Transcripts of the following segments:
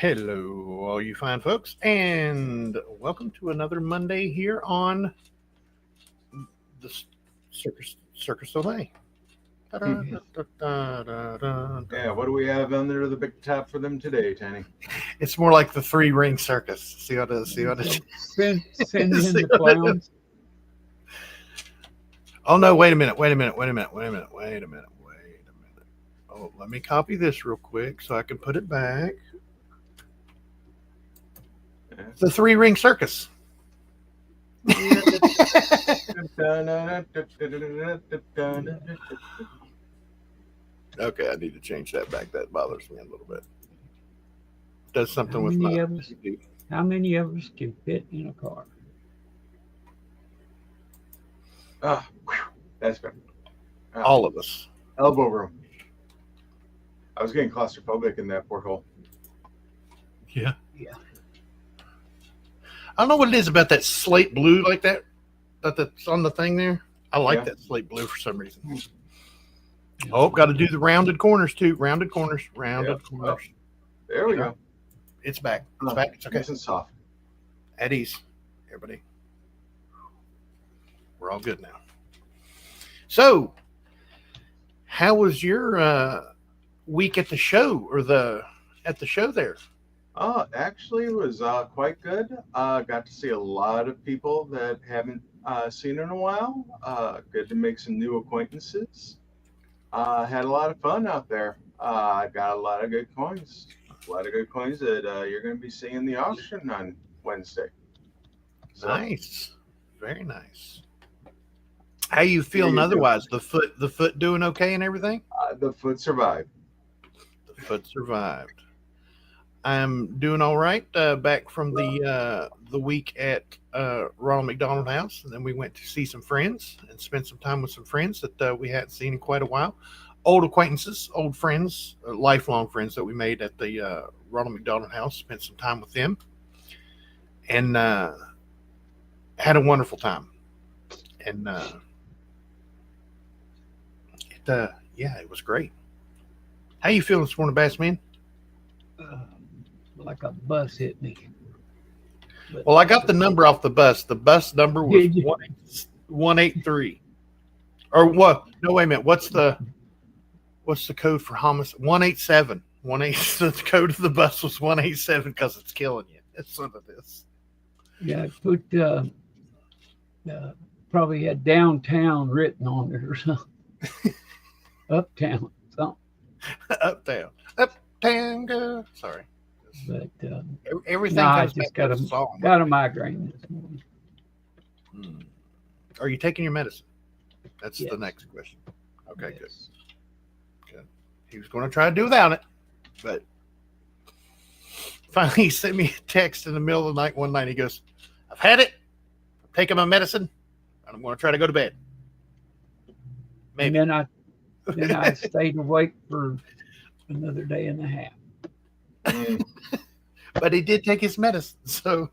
Hello, all you fine folks, and welcome to another Monday here on the Circus Soleil. Yeah, what do we have under the big top for them today, Tiny? It's more like the three ring circus. See what it is? See what it is? Send in the clowns. Oh no! Wait a minute! Oh, let me copy this real quick so I can put it back. The three ring circus. Okay, I need to change that back. That bothers me a little bit. Does something with my. How many of us can fit in a car? That's better. All of us. Elbow room. I was getting claustrophobic in that porthole. Yeah. I don't know what it is about that slate blue like that's on the thing there. I like that slate blue for some reason. Oh, got to do the rounded corners too. Rounded corners. Corners. Oh, there we go. It's back. It's back. It's okay. Nice and soft. At ease, everybody. We're all good now. So, how was your week at the show at the show there? Actually, it was quite good. Got to see a lot of people that haven't seen in a while. Good to make some new acquaintances. Had a lot of fun out there. Got a lot of good coins. A lot of good coins that you're going to be seeing in the auction on Wednesday. So, nice, very nice. How you feeling otherwise? The foot doing okay and everything? The foot survived. The foot survived. I'm doing all right. Back from the week at Ronald McDonald House, and then we went to see some friends and spent some time with some friends that we hadn't seen in quite a while. Old acquaintances, old friends, lifelong friends that we made at the Ronald McDonald House. Spent some time with them, and had a wonderful time. And it was great. How you feeling this morning, Bassman? Like a bus hit me. Well, I got the number off the bus. The bus number was 183. Or what? No, wait a minute. What's the code for homicide? 187. The code of the bus was 187 because it's killing you. That's what it is. Yeah, I put probably had downtown written on it or something. Uptown, something. Uptown, girl. Sorry. But everything I just got a migraine this morning. Are you taking your medicine? That's the next question. Okay, yes. Good. He was going to try to do without it, but finally he sent me a text in the middle of the night one night. He goes, "I've had it. I'm taking my medicine, and I'm going to try to go to bed." Maybe. And then I stayed awake for another day and a half. But he did take his medicine, so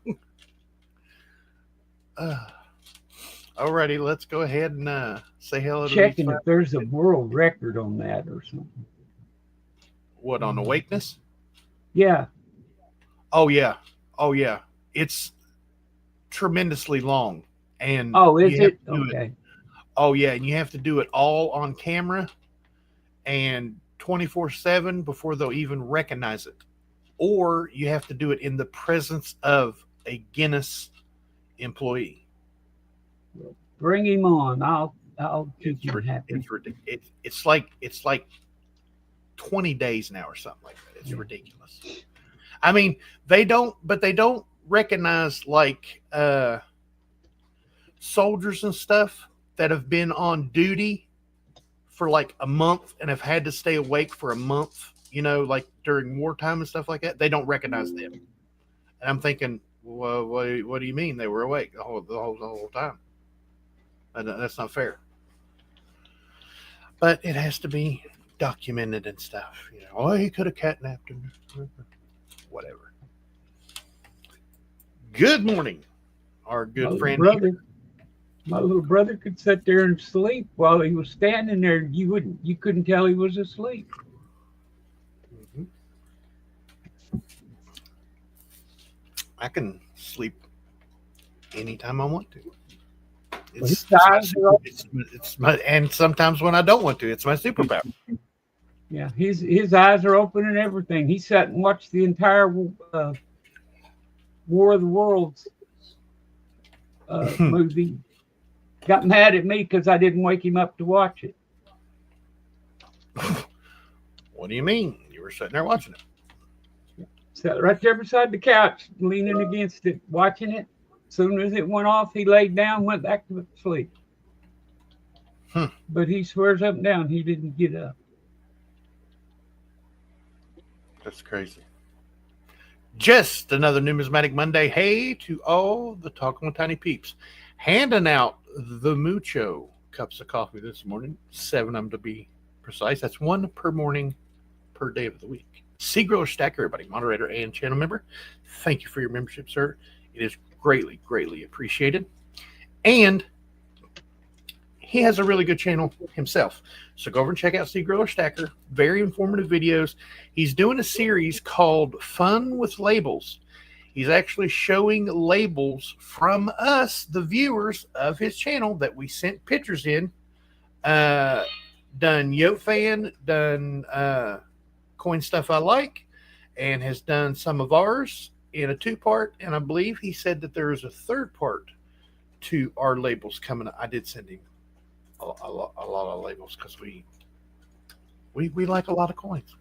alrighty, let's go ahead and say hello to checking if there's a world record on that or something. What, on awakeness? Yeah. Oh yeah. It's tremendously long, and is it? Okay. Oh yeah, and you have to do it all on camera and 24/7 before they'll even recognize it. Or you have to do it in the presence of a Guinness employee. Well, bring him on. I'll keep him happy. It's like 20 days now or something like that. It's ridiculous. I mean, they don't recognize like soldiers and stuff that have been on duty for like a month and have had to stay awake for a month, like during wartime and stuff like that. They don't recognize them. And I'm thinking, well, what do you mean they were awake the whole time? And that's not fair. But it has to be documented and stuff. He could have catnapped him. Whatever. Good morning, our good friend. My little brother could sit there and sleep while he was standing there. You couldn't tell he was asleep. I can sleep anytime I want to. Well, his It's my eyes are open. it's my, and sometimes when I don't want to, it's my superpower. Yeah, his eyes are open and everything. He sat and watched the entire War of the Worlds movie. Got mad at me because I didn't wake him up to watch it. What do you mean? You were sitting there watching it. Sat right there beside the couch, leaning against it, watching it. As soon as it went off, he laid down, went back to sleep. But he swears up and down he didn't get up. That's crazy. Just another Numismatic Monday. Hey to all the Talking with Tiny Peeps. Handing out the mucho cups of coffee this morning. 7 of them to be precise. That's 1 per morning per day of the week. Sea Griller Stacker, everybody, moderator and channel member. Thank you for your membership, sir. It is greatly, greatly appreciated. And he has a really good channel himself. So go over and check out Sea Griller Stacker. Very informative videos. He's doing a series called Fun with Labels. He's actually showing labels from us, the viewers of his channel, that we sent pictures in. Done Yote Fan, done Coin Stuff I Like, and has done some of ours in a 2-part. And I believe he said that there is a 3rd part to our labels coming up. I did send him a lot of labels because we like a lot of coins.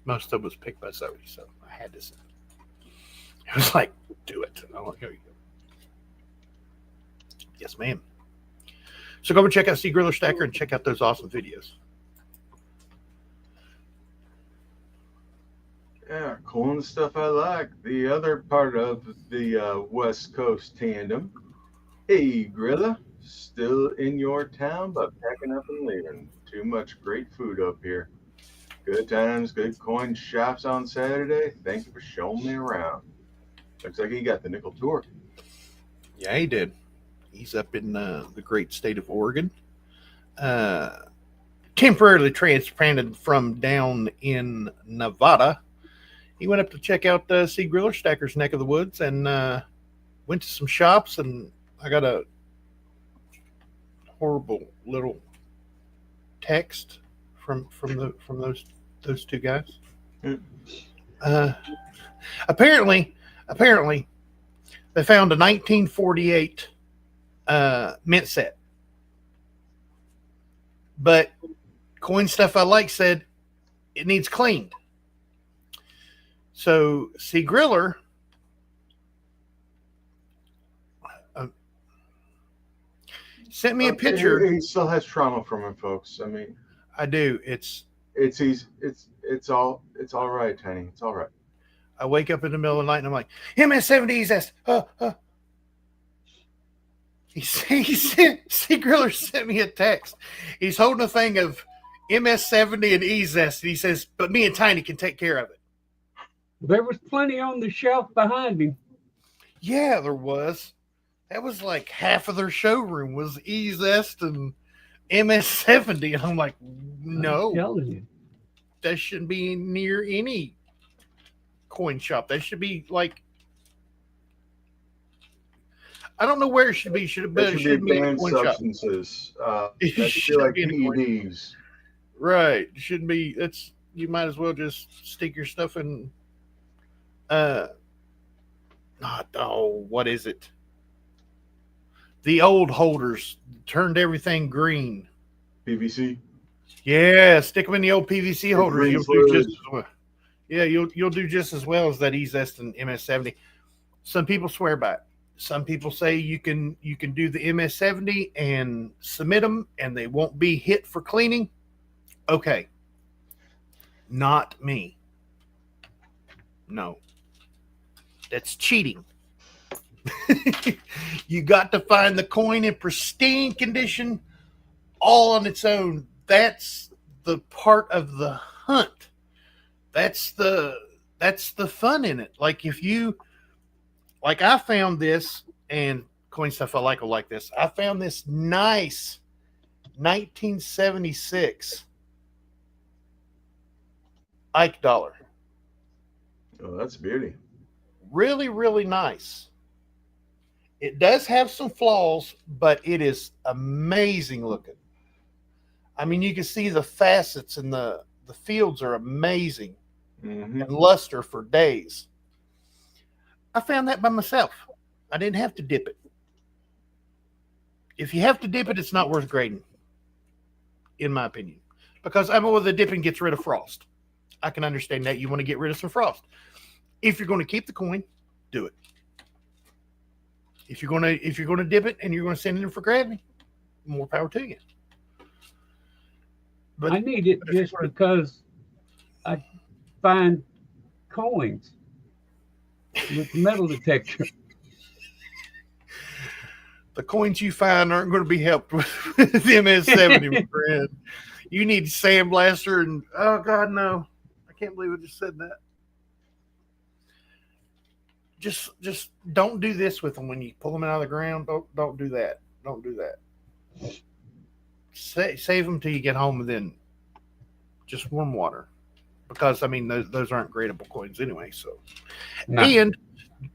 Most of it was picked by Zoe, so I had to send it. It was like, do it. And I'm like, here you go. Yes, ma'am. So go over and check out Sea Griller Stacker and check out those awesome videos. Yeah, cool stuff I like. The other part of the West Coast tandem. Hey, Grilla. Still in your town, but packing up and leaving. Too much great food up here. Good times, good coin shops on Saturday. Thank you for showing me around. Looks like he got the nickel tour. Yeah, he did. He's up in the great state of Oregon. Temporarily transplanted from down in Nevada. He went up to check out Sea Griller Stacker's neck of the woods and went to some shops, and I got a horrible little text from those 2 guys. Apparently they found a 1948 mint set, but Coin Stuff I Like said it needs cleaned. So Sea Griller sent me a picture. He still has trauma from it, folks. I mean, I do. It's easy. It's all right, Tiny. It's all right. I wake up in the middle of the night and I'm like, MS70s. He sent Sea Griller sent me a text. He's holding a thing of MS70 and E-Zest, and he says, but me and Tiny can take care of it. There was plenty on the shelf behind him. Yeah, there was. That was like half of their showroom was E-Zest and MS70. And I'm like, no. I'm telling you. That shouldn't be near any coin shop. That should be like, I don't know where it should be. Should be banned substances. That should be like PEDs. Right. It shouldn't be. It's, you might as well just stick your stuff in. What is it? The old holders turned everything green. PVC. Yeah, stick them in the old PVC holders. You'll do just as well. Yeah, you'll do just as well as that E-Zest and MS70. Some people swear by it. Some people say you can do the MS70 and submit them, and they won't be hit for cleaning. Okay, not me. No, that's cheating. You got to find the coin in pristine condition, all on its own. That's the part of the hunt. That's the fun in it. Like if you, like I found this, and Coin Stuff I Like will like this. I found this nice 1976 Ike dollar. Oh, that's a beauty. Really, really nice. It does have some flaws, but it is amazing looking. I mean, you can see the facets and the fields are amazing Hmm. and luster for days. I found that by myself. I didn't have to dip it. If you have to dip it, it's not worth grading, in my opinion. Because I mean, well, the dipping gets rid of frost. I can understand that you want to get rid of some frost. If you're going to keep the coin, do it. If you're gonna dip it and you're going to send it in for gravity, more power to you. But I need it if you're just gonna, because I find coins with metal detector. the coins you find aren't going to be helped with the MS-70, my friend. You need sandblaster and oh god no, I can't believe I just said that. Just don't do this with them when you pull them out of the ground. Don't do that. Don't do that. Save them till you get home and then just warm water because I mean those aren't gradable coins anyway. So No. and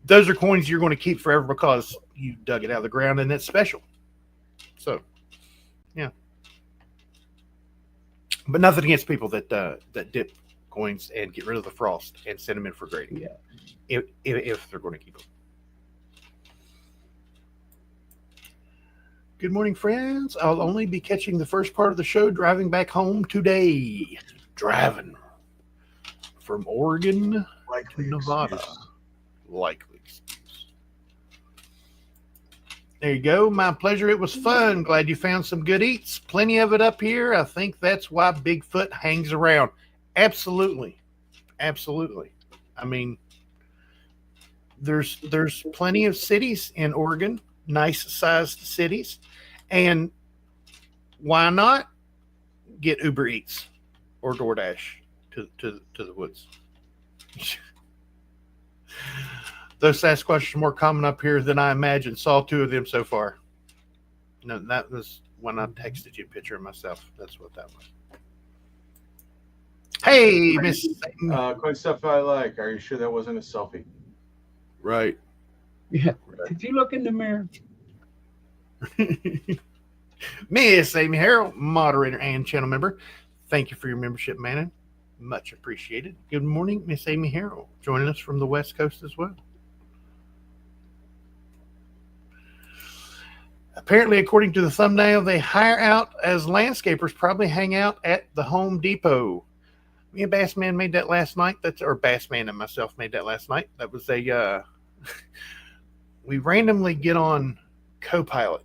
those are coins you're going to keep forever because you dug it out of the ground and it's special. So yeah, but nothing against people that dip coins and get rid of the frost and send them in for grading. Yeah. If they're going to keep them. Good morning, friends. I'll only be catching the first part of the show driving back home today. Driving from Oregon to Likely Nevada. excuse. Likely excuse. There you go. My pleasure. It was fun. Glad you found some good eats. Plenty of it up here. I think that's why Bigfoot hangs around. Absolutely. Absolutely. I mean, there's plenty of cities in Oregon, nice sized cities, and why not get Uber Eats or DoorDash to the woods? Those Sasquatches are more common up here than I imagined. Saw 2 of them so far. No, that was when I texted you a picture of myself. That's what that was. Hey, Miss. Quite stuff I like. Are you sure that wasn't a selfie? Right. Yeah. Did you look in the mirror? Miss Amy Harrell, moderator and channel member. Thank you for your membership, man. Much appreciated. Good morning, Miss Amy Harrell, joining us from the West Coast as well. Apparently, according to the thumbnail, they hire out as landscapers, probably hang out at the Home Depot. Me and Bassman made that last night. Or Bassman and myself made that last night. That was a, we randomly get on Copilot,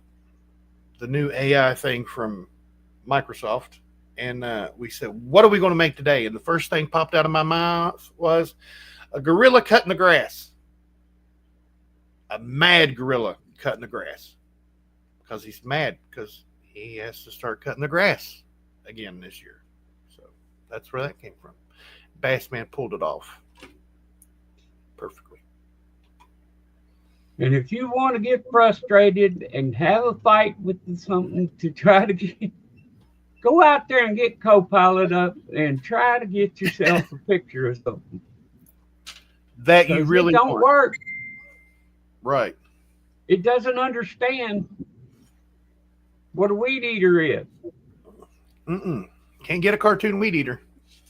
the new AI thing from Microsoft. And we said, what are we going to make today? And the first thing popped out of my mouth was a gorilla cutting the grass. A mad gorilla cutting the grass. Because he's mad because he has to start cutting the grass again this year. So that's where that came from. Bassman pulled it off perfectly. And if you want to get frustrated and have a fight with something to try to get, go out there and get Copilot up and try to get yourself a picture of something. That you really it don't want. work. Right. It doesn't understand what a weed eater is. Can't get a cartoon weed eater.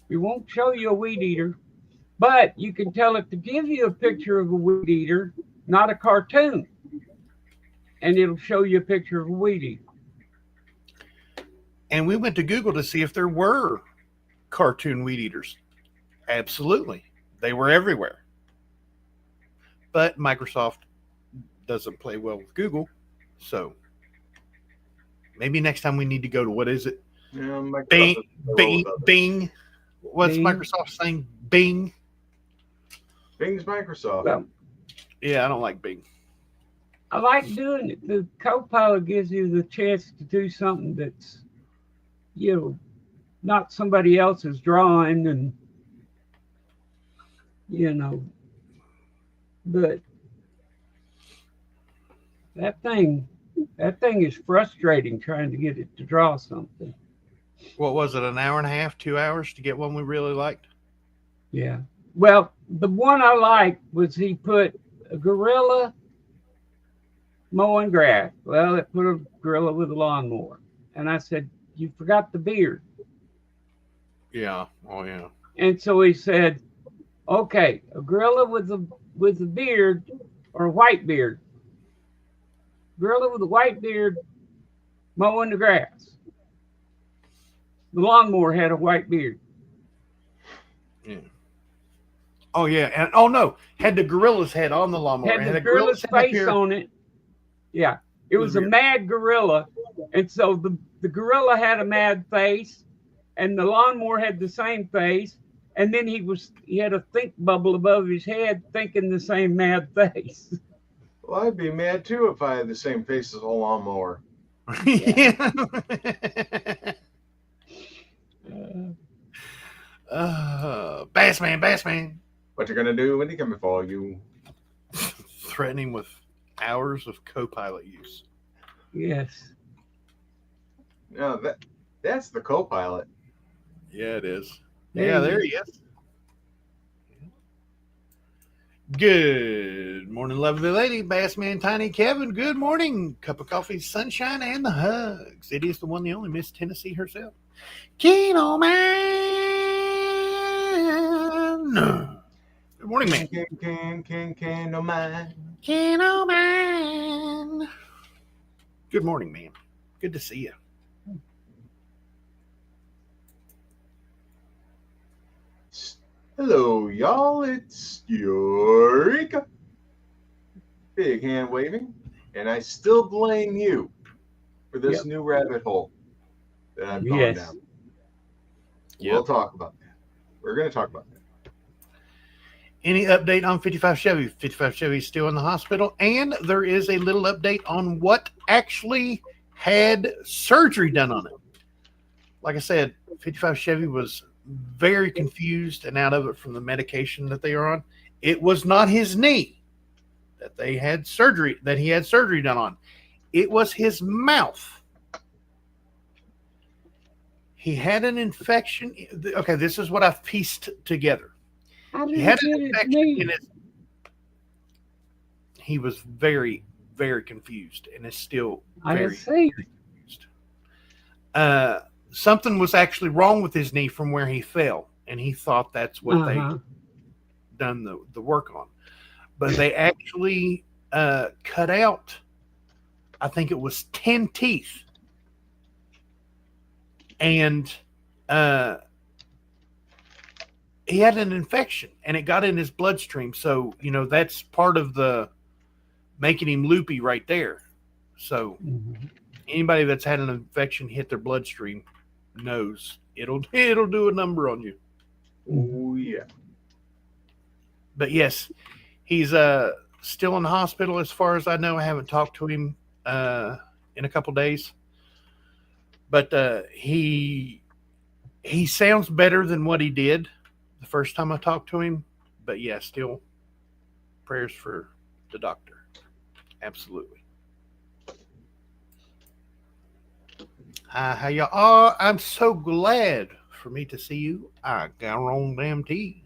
It won't show you a weed eater, but you can tell it to give you a picture of a weed eater, not a cartoon, and it'll show you a picture of a weed eater. And we went to Google to see if there were cartoon weed eaters. Absolutely. They were everywhere. But Microsoft doesn't play well with Google, so maybe next time we need to go to, what is it? Yeah, Bing. What's Bing. Microsoft saying? Bing. Bing's Microsoft. Well, Yeah, I don't like Bing. I like doing it. The Copilot gives you the chance to do something that's, not somebody else's drawing and, but that thing is frustrating trying to get it to draw something. What was it, an hour and a half, 2 hours to get one we really liked? Yeah. Well, the one I liked was he put a gorilla mowing grass. Well, it put a gorilla with a lawnmower. And I said, you forgot the beard. Yeah. Oh yeah. And so he said, okay, a gorilla with a beard or a white beard. Gorilla with a white beard mowing the grass. The lawnmower had a white beard. Yeah. Oh yeah. And oh no, had the gorilla's head on the lawnmower. Had the a gorilla's head up face here on it. Yeah. It with was a a beard. mad gorilla. And so the gorilla had a mad face, and the lawnmower had the same face. And then he had a think bubble above his head thinking the same mad face. Well, I'd be mad too if I had the same face as a lawnmower. Yeah. Bass man. What you gonna do when he coming for you? Threatening with hours of co-pilot use. Yes. No, that's the co-pilot. Yeah, it is. There Yeah, he there is. he is. Good morning, lovely lady, Bassman, Tiny Kevin. Good morning. Cup of coffee, sunshine, and the hugs. It is the one, the only Miss Tennessee herself. Keno Man. Good morning, man. Can, no mind. Keno Man. Good morning, man. Good to see you. Hello, y'all. It's Eureka. Big hand waving. And I still blame you for this new rabbit hole that I've gone Yes. down. Yep. We'll talk about that. We're going to talk about that. Any update on 55 Chevy? 55 Chevy is still in the hospital, and there is a little update on what actually had surgery done on it. Like I said, 55 Chevy was very confused and out of it from the medication that they are on. It was not his knee that he had surgery done on. It was his mouth. He had an infection. Okay, this is what I've pieced together. He had an infection in his. He was very, very confused, and is still very confused. Something was actually wrong with his knee from where he fell, and he thought that's what they done the work on. But they actually cut out, I think it was 10 teeth, and he had an infection, and it got in his bloodstream. So, that's part of the making him loopy right there. So anybody that's had an infection hit their bloodstream knows it'll do a number on you. Oh, yeah. But yes, he's still in the hospital as far as I know. I haven't talked to him in a couple days. But he sounds better than what he did the first time I talked to him. But yeah, still prayers for the doctor. Absolutely. Hi, how y'all are? I'm so glad for me to see you. I got on damn tea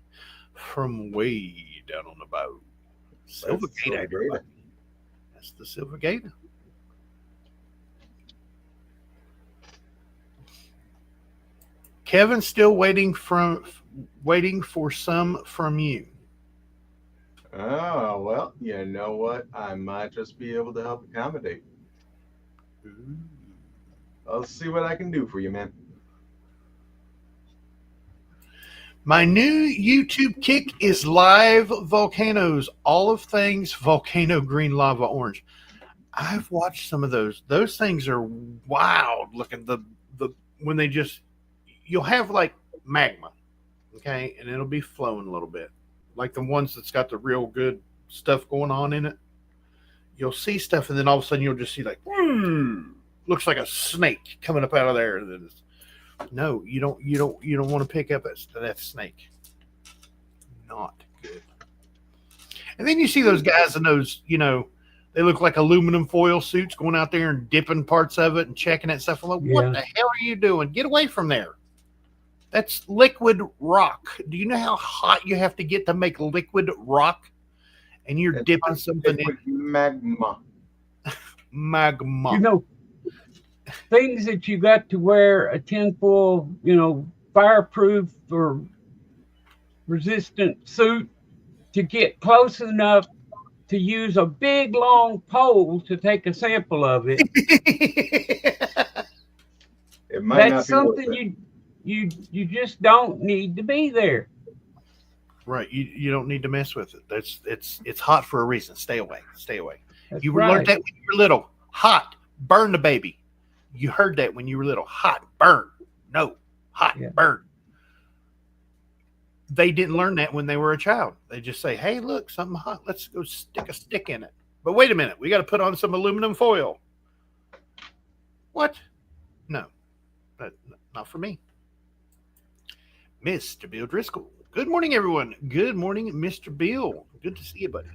from way down on the boat. Silver Gator, everybody. That's the Silver Gator. Kevin's still waiting for some from you. Oh, well, you know what? I might just be able to help accommodate. Ooh. I'll see what I can do for you, man. My new YouTube kick is live volcanoes, all of things volcano green lava orange. I've watched some of those. Those things are wild looking. The when they just, you'll have like magma, okay, and it'll be flowing a little bit, like the ones that's got the real good stuff going on in it. You'll see stuff, and then all of a sudden you'll just see like, looks like a snake coming up out of there. No, you don't want to pick up that snake. Not good. And then you see those guys in those, they look like aluminum foil suits going out there and dipping parts of it and checking that stuff. I'm like, what the hell are you doing? Get away from there. That's liquid rock. Do you know how hot you have to get to make liquid rock? And you're It's dipping like something in liquid magma. magma. You know, things that you got to wear a tinfoil, fireproof or resistant suit to get close enough to use a big long pole to take a sample of it. It might That's not be worth something it. you just don't need to be there. Right. You don't need to mess with it. It's hot for a reason. Stay away. Stay away. That's You were learned right. that when you were little. Hot. Burn the baby. You heard that when you were little. Hot. Burn. No. Hot. Yeah. Burn. They didn't learn that when they were a child. They just say, hey, look, something hot. Let's go stick a stick in it. But wait a minute. We got to put on some aluminum foil. What? No. Not for me. Mr. Bill Driscoll. Good morning, everyone. Good morning, Mr. Bill. Good to see you, buddy.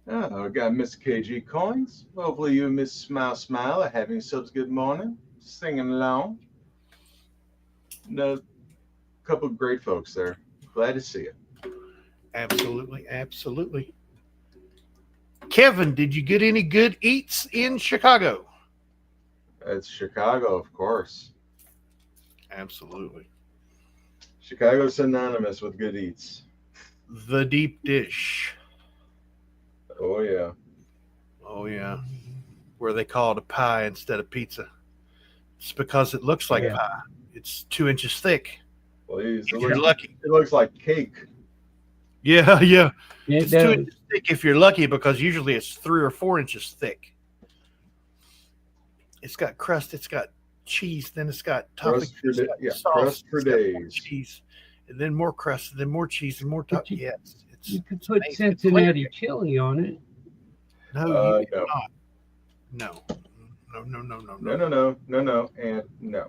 Oh, we got Miss KG Coins. Hopefully you, Miss Smile, are having yourselves a good morning. Singing along. No, couple of great folks there. Glad to see you. Absolutely, absolutely. Kevin, did you get any good eats in Chicago? It's Chicago, of course. Absolutely. Chicago's synonymous with good eats. The deep dish. Oh, yeah. Oh, yeah. Where they call it a pie instead of pizza. It's because it looks like Yeah. pie. It's 2 inches thick. Please. If you're lucky. It looks like cake. Yeah, yeah. It It's 2 does. inches thick if you're lucky, because usually it's 3 or 4 inches thick. It's got crust, it's got cheese, then it's got topping, Crust for days. cheese, and then more crust, and then more cheese, and more But topping. Yes, You could it's put amazing. Cincinnati chili on it. No, you No. cannot. No, no, no, no, no, No, no, no, no, no, no, and no.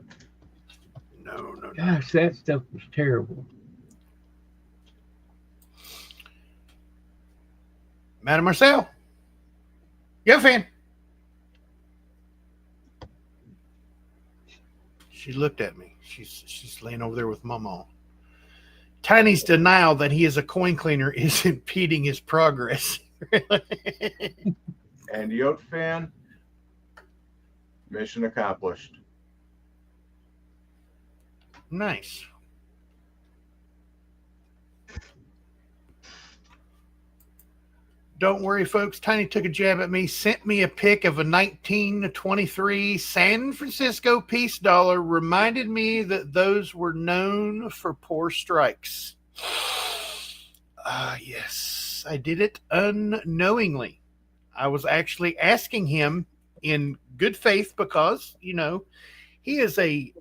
no, no. Gosh, that stuff was terrible. Madam Marcel, you have a fan? She looked at me. She's laying over there with Mama. Tiny's denial that he is a coin cleaner is impeding his progress. And Yote fan, mission accomplished. Nice. Don't worry, folks. Tiny took a jab at me, sent me a pic of a 1923 San Francisco peace dollar, reminded me that those were known for poor strikes. Yes, I did it unknowingly. I was actually asking him in good faith because, he is a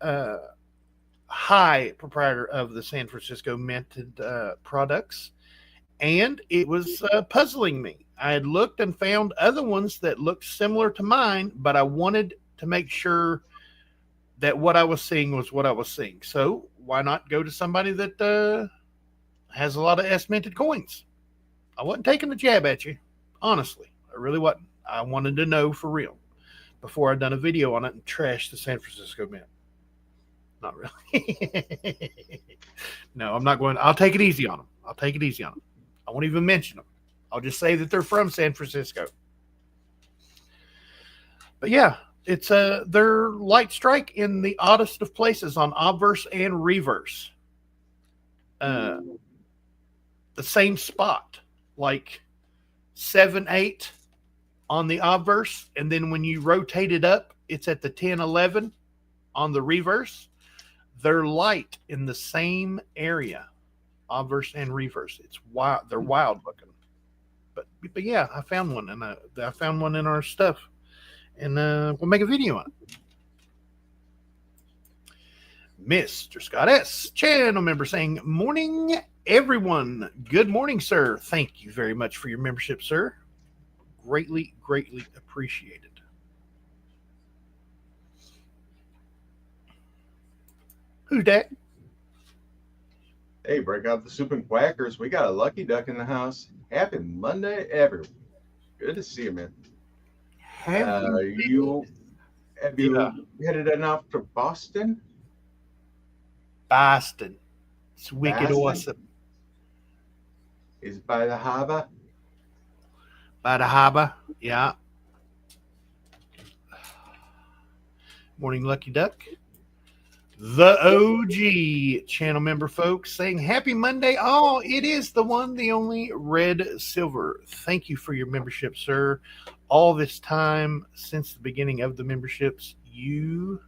high proprietor of the San Francisco minted products. And it was puzzling me. I had looked and found other ones that looked similar to mine, but I wanted to make sure that what I was seeing was what I was seeing. So why not go to somebody that has a lot of S-minted coins? I wasn't taking a jab at you, honestly. I really wasn't. I wanted to know for real before I'd done a video on it and trashed the San Francisco Mint. Not really. No, I'm not going. I'll take it easy on them. I'll take it easy on them. I won't even mention them. I'll just say that they're from San Francisco. But yeah, it's their light strike in the oddest of places on obverse and reverse. The same spot, like 7-8 on the obverse, and then when you rotate it up, it's at the 10-11 on the reverse. They're light in the same area. Obverse and reverse. It's wild. They're wild looking, but yeah, I found one, and I found one in our stuff, and we'll make a video on it. Mr. Scott S. channel member saying, "Morning, everyone. Good morning, sir. Thank you very much for your membership, sir. Greatly, greatly appreciated." Who's that? Hey, break out the soup and quackers. We got a lucky duck in the house. Happy Monday, everyone. Good to see you, man. Have Yeah. you headed enough to Boston? Boston. It's wicked Boston awesome. is by the harbor. By the harbor. Yeah. Morning, Lucky Duck. The OG channel member folks saying happy Monday. Oh, it is the one, the only Red Silver. Thank you for your membership, sir. All this time since the beginning of the memberships, you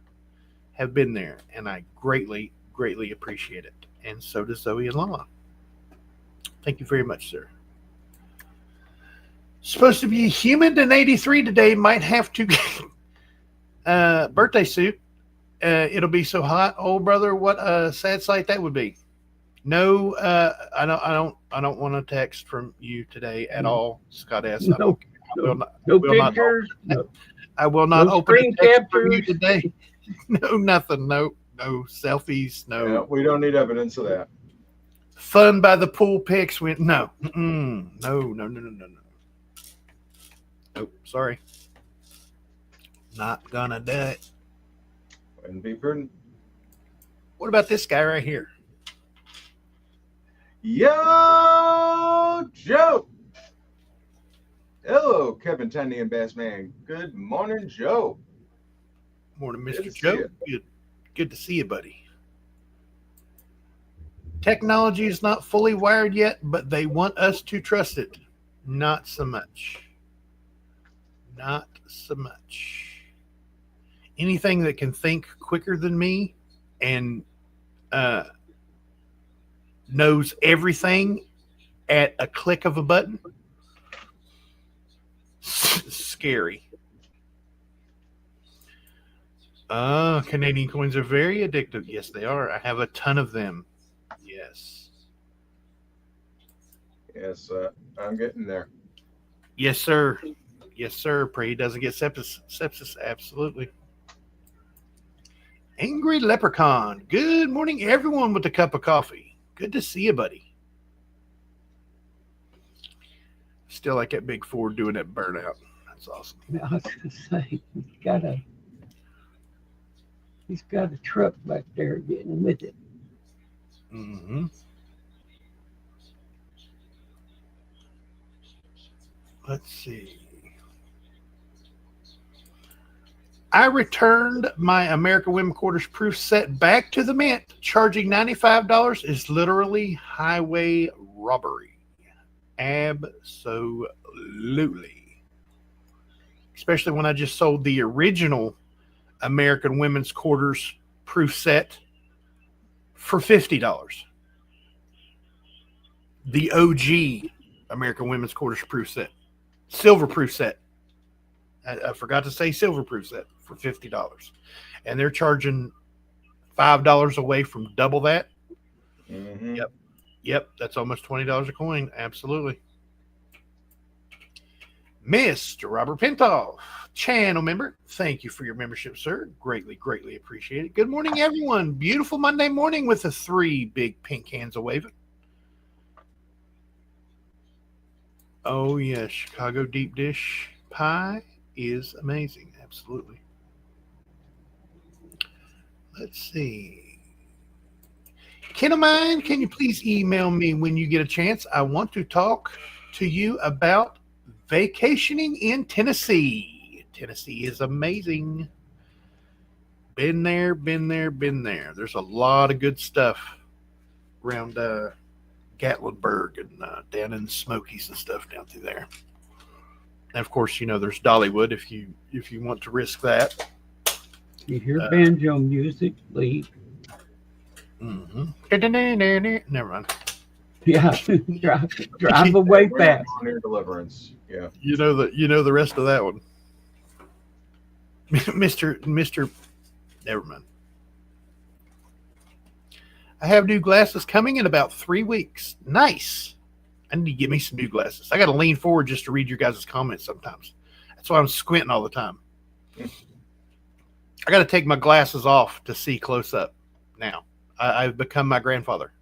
have been there, and I greatly, greatly appreciate it. And so does Zoe and Lala. Thank you very much, sir. Supposed to be humid and 83 today. Might have to birthday suit. It'll be so hot. Oh, brother, what a sad sight that would be. No, I don't want a text from you today at all, Scott S. No, I will not pictures, no, I will not no open a screen text from you captures. today. No, nothing. No selfies. No Yeah, we don't need evidence of that. fun by the pool pics. No. No. Nope. Sorry. Not gonna do it. Wouldn't be prudent. What about this guy right here? Yo, Joe. Hello, Kevin, Tiny, and Bassman. Good morning, Joe. Morning, Good Mr. to see Joe. you. Good to see you, buddy. Technology is not fully wired yet, but they want us to trust it. Not so much. Not so much. Anything that can think quicker than me and knows everything at a click of a button, scary. Canadian coins are very addictive. Yes, they are. I have a ton of them. Yes. Yes, I'm getting there. Yes, sir. Yes, sir. Pray he doesn't get sepsis. Absolutely. Angry Leprechaun. Good morning, everyone with a cup of coffee. Good to see you, buddy. Still like that Big Ford doing that burnout. That's awesome. I was gonna say he's got a truck back there getting with it. Mm-hmm. Let's see. I returned my American Women Quarters proof set back to the mint. Charging $95 is literally highway robbery. Absolutely. Especially when I just sold the original American Women's Quarters proof set for $50. The OG American Women's Quarters proof set. Silver proof set. I forgot to say silver proof set for $50. And they're charging $5 away from double that. Mm-hmm. Yep. That's almost $20 a coin. Absolutely. Mr. Robert Pintoff, channel member. Thank you for your membership, sir. Greatly, greatly appreciate it. Good morning, everyone. Beautiful Monday morning with the 3 big pink hands a waving. Oh, yes. Chicago deep dish pie is amazing. Absolutely. Let's see. Ken of mine, can you please email me when you get a chance? I want to talk to you about vacationing in Tennessee. Tennessee is amazing. Been there. There's a lot of good stuff around Gatlinburg and down in the Smokies and stuff down through there. And of course, there's Dollywood if you want to risk that. You hear banjo music, leave. Mm-hmm. Never mind. Yeah, drive away We're fast. on your deliverance. Yeah. You know the rest of that one. Mr. Never mind. I have new glasses coming in about 3 weeks. Nice. I need to get me some new glasses. I got to lean forward just to read your guys' comments sometimes. That's why I'm squinting all the time. I got to take my glasses off to see close up now. I've become my grandfather.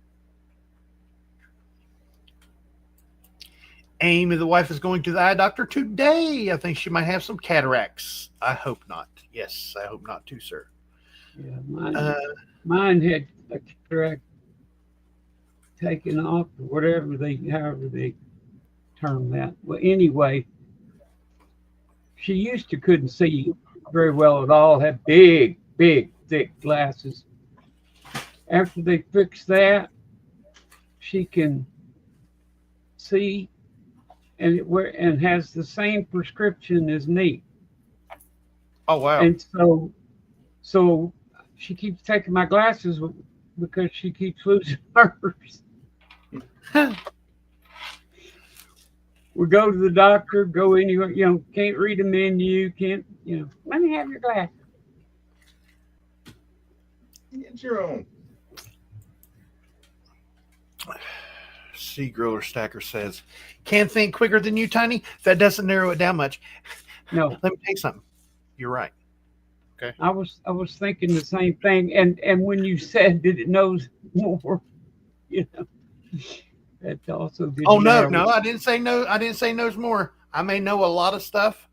Amy, the wife, is going to the eye doctor today. I think she might have some cataracts. I hope not. Yes, I hope not too, sir. Yeah, Uh, mine had a cataract taken off, or however they term that. Well, anyway, she used to couldn't see very well at all. Had big, big, thick glasses. After they fixed that, she can see and has the same prescription as me. oh, wow. And so she keeps taking my glasses because she keeps losing hers. We go to the doctor, go anywhere, can't read a menu, can't, let me have your glasses. Get your own. Sea Griller Stacker says, can't think quicker than you, Tiny. That doesn't narrow it down much. No, Let me tell you something. You're right. Okay. I was thinking the same thing, and when you said that it knows more, that also didn't Oh, no, narrow it. I didn't say no. I didn't say knows more. I may know a lot of stuff,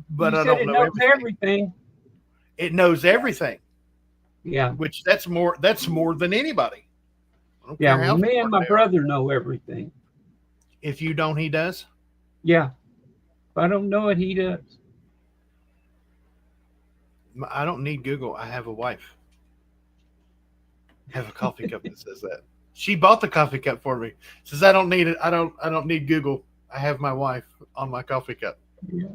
but You I said don't it know knows everything. everything. It knows everything, Yeah, which that's more than anybody. I don't yeah. care Well, how me and smart my they are. brother know everything. If you don't, he does. Yeah, if I don't know it, he does. I don't need Google. I have a wife. I have a coffee cup that says that. She bought the coffee cup for me. Says I don't need it. I don't need Google. I have my wife on my coffee cup. Yeah.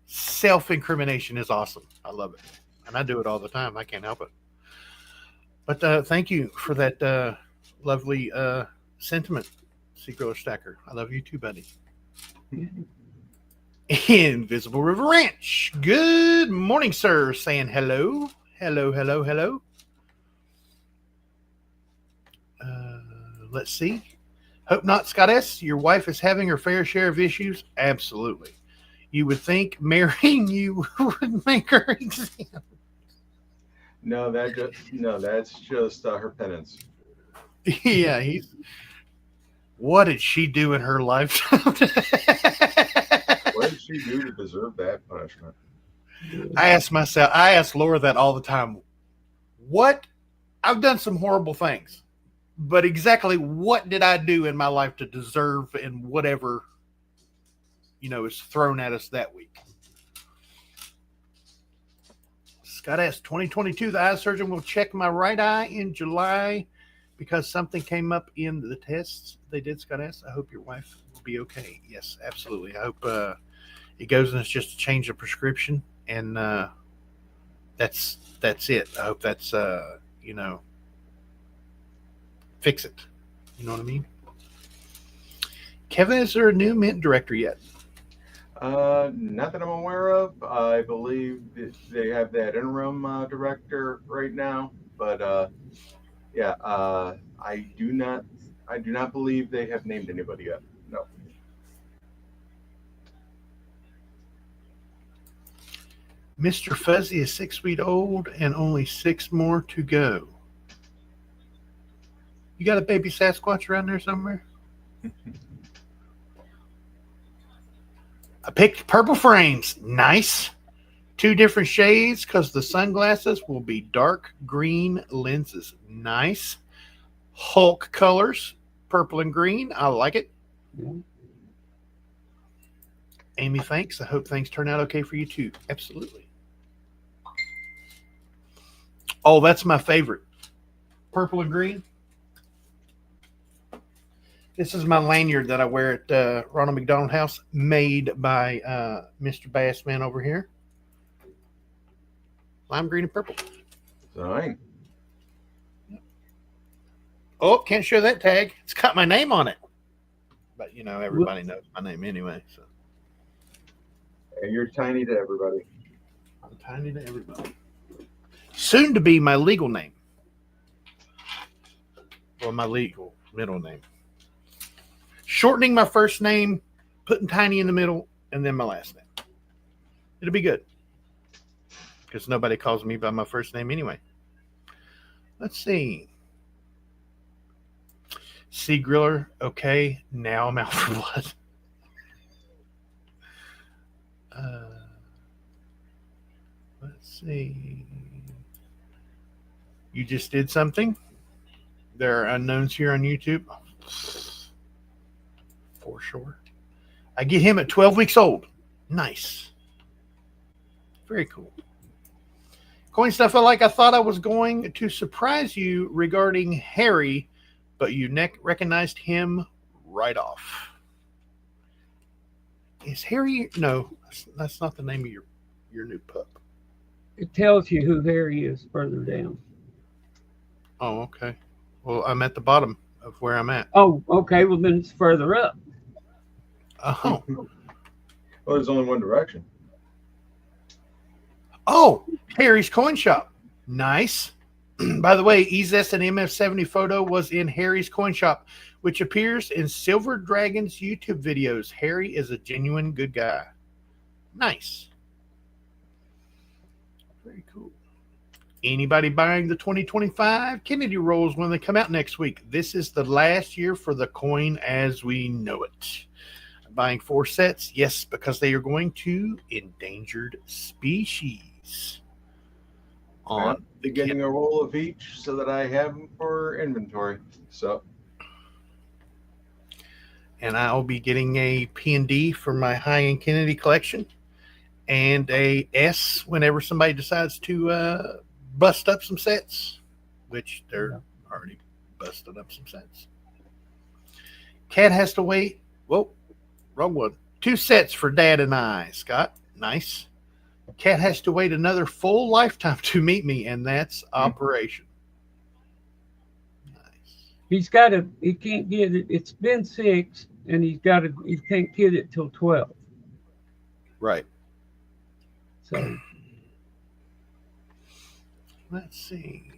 Self-incrimination is awesome. I love it. And I do it all the time. I can't help it. But thank you for that lovely sentiment, Secret Stacker. I love you too, buddy. Invisible River Ranch. Good morning, sir. Saying hello. Hello, hello, hello. Let's see. Hope not, Scott S. Your wife is having her fair share of issues. Absolutely. You would think marrying you would make her exempt. No, that's just her penance. Yeah, what did she do in her lifetime? What did she do to deserve that punishment? I ask Laura that all the time. What? I've done some horrible things, but exactly what did I do in my life to deserve and whatever, is thrown at us that week? Scott S. 2022, the eye surgeon will check my right eye in July because something came up in the tests they did, Scott S. I hope your wife will be okay. Yes, absolutely. I hope it goes and it's just a change of prescription, and that's it. I hope that's fix it. You know what I mean? Kevin, is there a new Mint director yet? Not that I'm aware of. I believe that they have that interim director right now, but yeah, I do not believe they have named anybody yet. No. Mr. Fuzzy is 6 feet old and only 6 more to go. You got a baby Sasquatch around there somewhere? I picked purple frames. Nice. 2 different shades because the sunglasses will be dark green lenses. Nice. Hulk colors, purple and green. I like it. Yeah. Amy, thanks. I hope things turn out okay for you too. Absolutely. Oh, that's my favorite. Purple and green. This is my lanyard that I wear at Ronald McDonald House, made by Mr. Bassman over here. Lime green and purple. Fine. Oh, can't show that tag. It's got my name on it. But, everybody knows my name anyway. So And you're tiny to everybody. I'm tiny to everybody. Soon to be my legal name. Or my legal middle name. Shortening my first name, putting Tiny in the middle, and then my last name. It'll be good. Because nobody calls me by my first name anyway. Let's see. Sea Griller, okay. Now I'm out for blood. Uh, let's see. You just did something? There are unknowns here on YouTube. For sure. I get him at 12 weeks old. Nice. Very cool. Coin stuff I like. I thought I was going to surprise you regarding Harry, but you recognized him right off. Is Harry? No, that's not the name of your new pup. It tells you who Harry is further down. Oh, okay. Well, I'm at the bottom of where I'm at. Oh, okay. Well, then it's further up. Oh. Well, there's only one direction. Oh, Harry's Coin Shop. Nice. By the way, EZS and MF70 photo was in Harry's Coin Shop, which appears in Silver Dragon's YouTube videos. Harry is a genuine good guy. Nice. Very cool. Anybody buying the 2025 Kennedy rolls when they come out next week? This is the last year for the coin as we know it. Buying 4 sets? Yes, because they are going to endangered species. On getting a roll of each so that I have them for inventory. So, and I'll be getting a P&D for my high-end Kennedy collection and a S whenever somebody decides to bust up some sets, which they're already busted up some sets. Cat has to wait. Whoa, wrong one. 2 sets for Dad and I, Scott. Nice. Cat has to wait another full lifetime to meet me, and that's operation. Nice. He can't get it. It's been 6, and he can't get it till 12. Right. So let's see.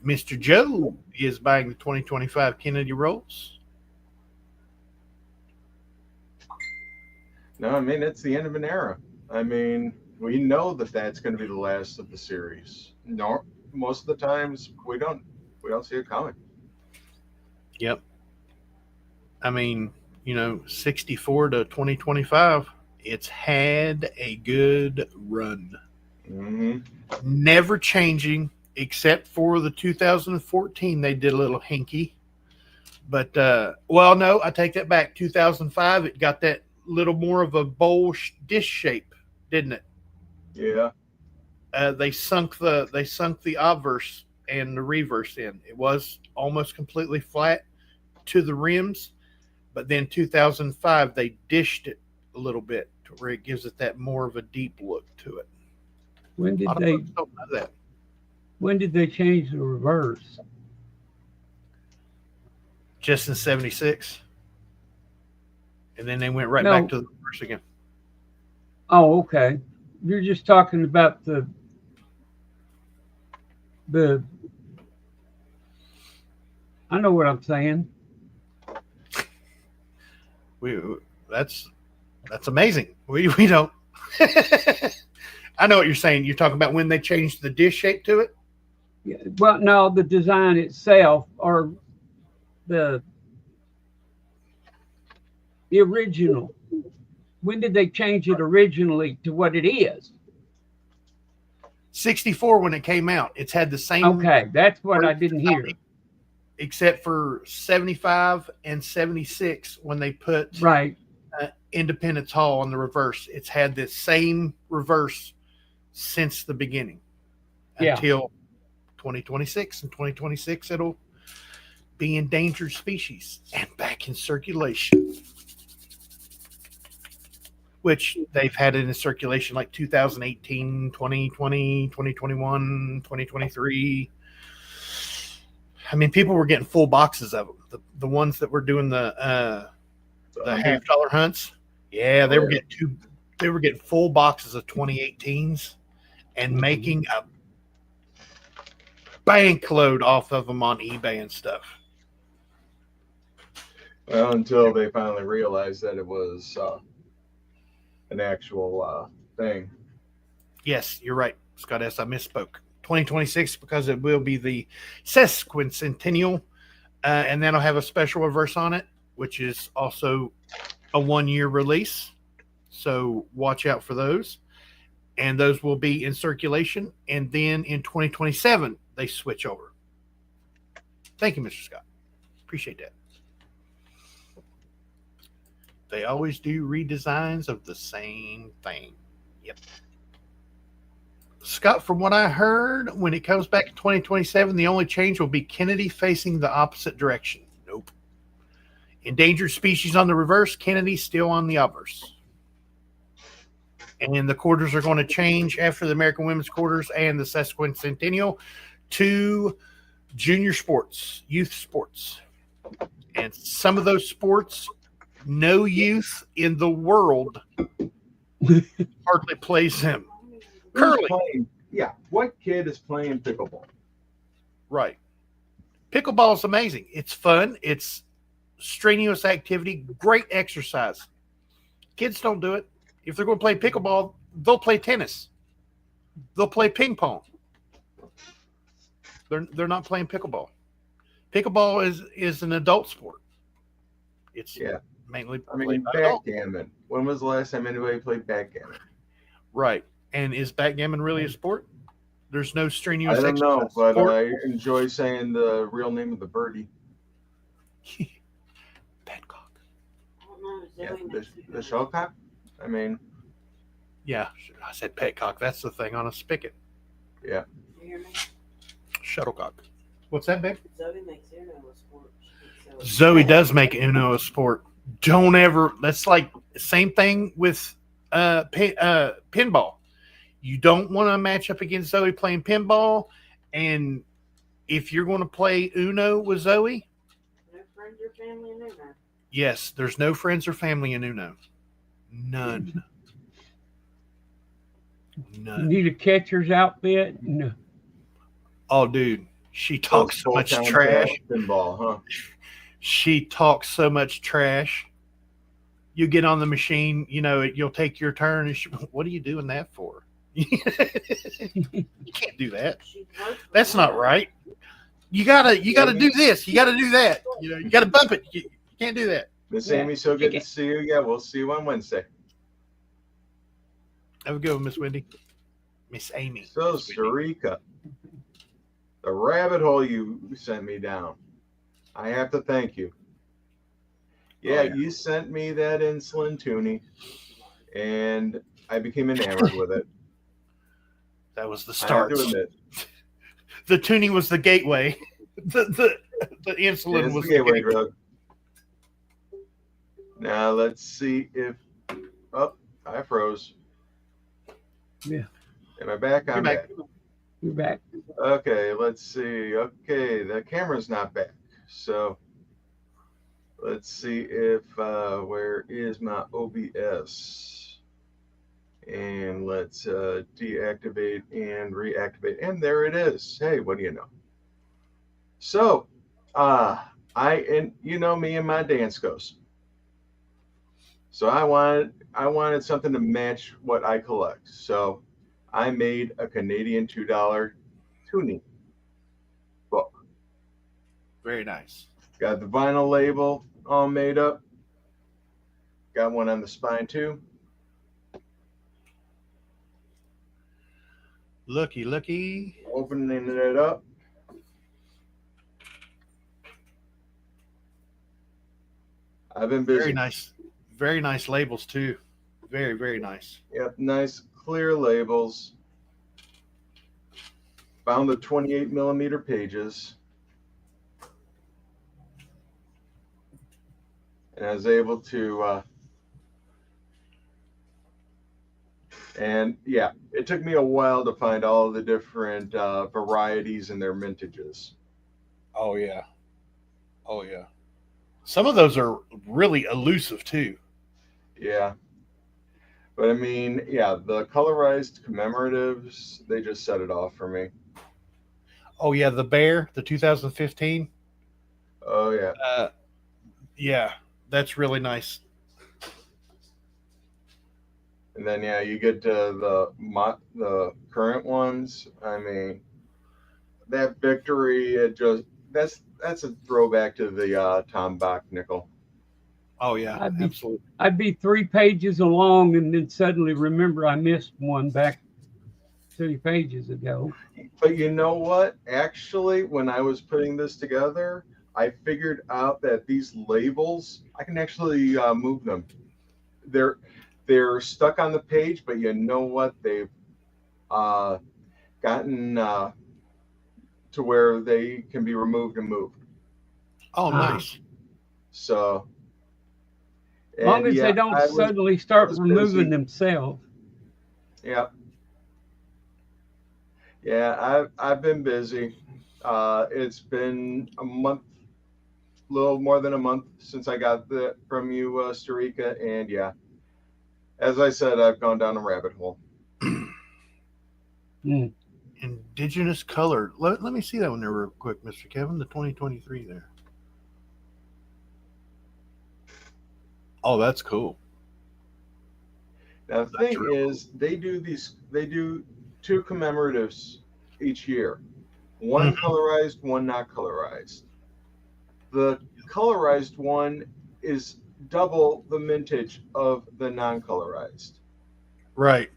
Mr. Joe is buying the 2025 Kennedy rolls. No, I mean, it's the end of an era. I mean, we know that that's going to be the last of the series. No, most of the times we don't see it coming. Yep. I mean, 64 to 2025, it's had a good run. Mm-hmm. Never changing, except for the 2014, they did a little hinky. But, no, I take that back. 2005, it got that little more of a bowl dish shape, didn't it? Yeah. They sunk the obverse and the reverse in. It was almost completely flat to the rims, but then 2005 they dished it a little bit to where it gives it that more of a deep look to it. When did they change the reverse? Just in 76. And then they went back to the reverse again. Oh, okay. You're just talking about the I know what I'm saying. That's amazing. We don't. I know what you're saying. You're talking about when they changed the dish shape to it? Yeah, well, no, the design itself, or the original. When did they change it originally to what it is? 64 when it came out. It's had the same. Okay, that's what I didn't hear. Except for 75 and 76 when they put Independence Hall on the reverse. It's had this same reverse since the beginning until 2026. And 2026, it'll be endangered species and back in circulation. Which they've had it in circulation like 2018, 2020, 2021, 2023. I mean, people were getting full boxes of them. The ones that were doing the $half hunts. Yeah, they were getting full boxes of 2018s and making a bank load off of them on eBay and stuff. Well, until they finally realized that it was an actual thing. Yes, you're right, Scott S. I misspoke. 2026 because it will be the sesquicentennial And then I'll have a special reverse on it, which is also a 1 year release. So watch out for those. And those will be in circulation. And then in 2027, they switch over. Thank you, Mr. Scott. Appreciate that. They always do redesigns of the same thing. Yep. Scott, from what I heard, when it comes back in 2027, the only change will be Kennedy facing the opposite direction. Nope. Endangered species on the reverse, Kennedy still on the obverse. And the quarters are going to change after the American Women's Quarters and the Sesquicentennial to junior sports, youth sports. And some of those sports, no youth in the world hardly plays them. Curling. What kid is playing pickleball? Right. Pickleball is amazing. It's fun. It's strenuous activity, great exercise. Kids don't do it. If they're going to play pickleball, they'll play tennis. They'll play ping pong. They're not playing pickleball. Pickleball is an adult sport. It's mainly played by adults. Backgammon. When was the last time anybody played backgammon? Right. And is backgammon really a sport? There's no strenuous I don't know, exercise but sport. I enjoy saying the real name of the birdie. Petcock. Yeah, the shuttlecock. I mean, yeah, I said petcock. That's the thing on a spigot. Yeah. You hear me? Shuttlecock. What's that, babe? Zoe makes Uno a sport. Zoe does make Uno a sport. Don't ever. That's like same thing with pinball. You don't want to match up against Zoe playing pinball, and if you're going to play Uno with Zoe, no friends or family in Uno. Yes, there's no friends or family in Uno. None. None. Need a catcher's outfit? No. Oh, dude, she talks so much trash. Pinball, huh? She talks so much trash. You get on the machine, you'll take your turn. And what are you doing that for? You can't do that. That's not right. You gotta do this. You gotta do that. You gotta bump it. You can't do that. Miss Amy, so good to see you. Yeah, we'll see you on Wednesday. Have a good one, Miss Wendy. Miss Amy. So, Sarika, the rabbit hole you sent me down, I have to thank you. Yeah, you sent me that insulin toonie, and I became enamored with it. That was the start. I have to admit. The tuning was the gateway. The insulin was the gateway drug. Now let's see if I froze. Yeah. Am I back? I'm back. You're back. Okay, let's see. Okay, the camera's not back. So let's see if where is my OBS? And let's deactivate and reactivate. And there it is. Hey, what do you know? So you know me and my dance goes. So I wanted something to match what I collect. So I made a Canadian $2 tuning book. Very nice. Got the vinyl label all made up. Got one on the spine too. Looky. Opening it up. I've been busy. Very nice. Very nice labels too. Very, very nice. Yep, nice clear labels. Found the 28 millimeter pages. And I was able to and yeah, it took me a while to find all of the different varieties and their mintages. Oh yeah. Some of those are really elusive too. Yeah. But I mean, yeah, the colorized commemoratives, they just set it off for me. Oh yeah, the bear, the 2015. Oh yeah. Yeah, that's really nice. And then yeah, you get to the current ones. I mean, that victory, that's a throwback to the Tom Bach nickel. Oh yeah, I'd be absolutely. I'd be 3 pages along and then suddenly remember I missed one back 3 pages ago. But you know what? Actually, when I was putting this together, I figured out that these labels I can actually move them. They're they're stuck on the page, but you know what? They've uh, gotten to where they can be removed and moved. Oh, Ah, nice. So, as long and as they yeah, don't I was suddenly start was removing busy. themselves. Yeah, yeah, I've been busy. It's been a month, little more than a month since I got that from you, Starika, and yeah, as I said, I've gone down a rabbit hole. Mm. Indigenous color. Let me see that one there real quick, Mr. Kevin. The 2023 there. Oh, that's cool. Now the That's thing real cool. is, they do two commemoratives each year, one Mhm. colorized, one not colorized. The colorized one is double the mintage of the non-colorized. Right.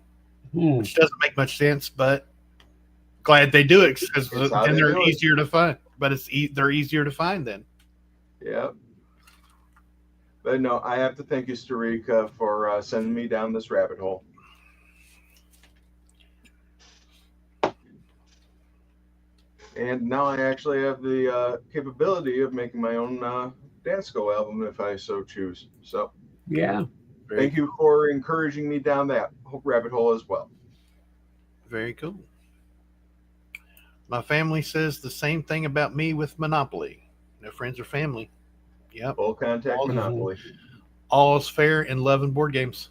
Mm. Which doesn't make much sense, but glad they do it because It's how then they they're do it. easier to find. But they're easier to find then. Yeah. But no, I have to thank you, Starika, for sending me down this rabbit hole. And now I actually have the capability of making my own Dansco album if I so choose. So Yeah. Very thank you for encouraging me down that rabbit hole as well. very cool. My family says the same thing about me with Monopoly. No friends or family. Yep. Full contact All, Hmm. monopoly. all is fair in love and board games.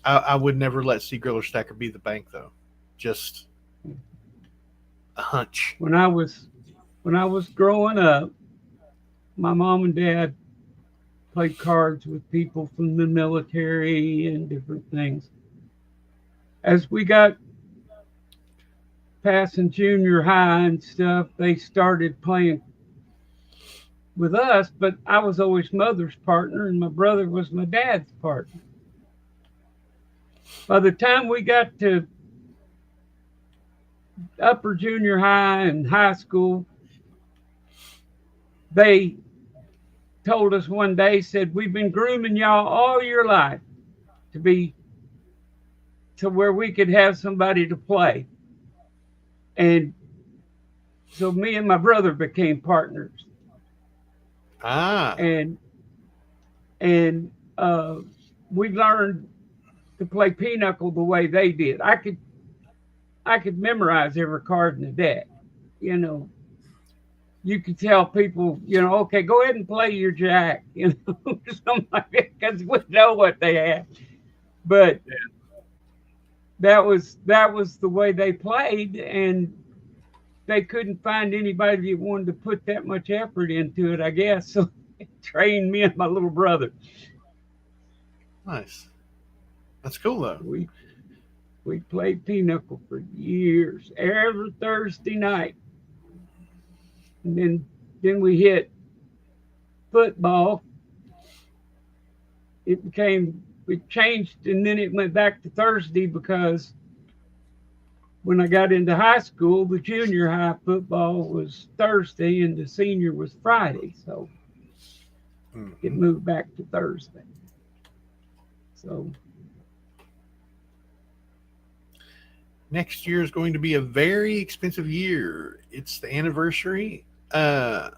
I would never let Sea Griller Stacker be the bank though. Just a hunch. When I was growing up, my mom and dad played cards with people from the military and different things. As we got passing junior high and stuff, they started playing with us, but I was always mother's partner and my brother was my dad's partner. By the time we got to upper junior high and high school, they told us one day, said, we've been grooming y'all all your life to be to where we could have somebody to play. And so me and my brother became partners. Ah, And and we learned to play pinochle the way they did. I could memorize every card in the deck. You know, you could tell people, okay, go ahead and play your jack, something like that, because we know what they have. But that was the way they played, and they couldn't find anybody that wanted to put that much effort into it, I guess. So they trained me and my little brother. nice. That's cool though. We played pinochle for years, every Thursday night, and then we hit football. It changed, and then it went back to Thursday because when I got into high school, the junior high football was Thursday and the senior was Friday, so it Hmm. moved back to Thursday. So Next year is going to be a very expensive year. It's the anniversary, uh,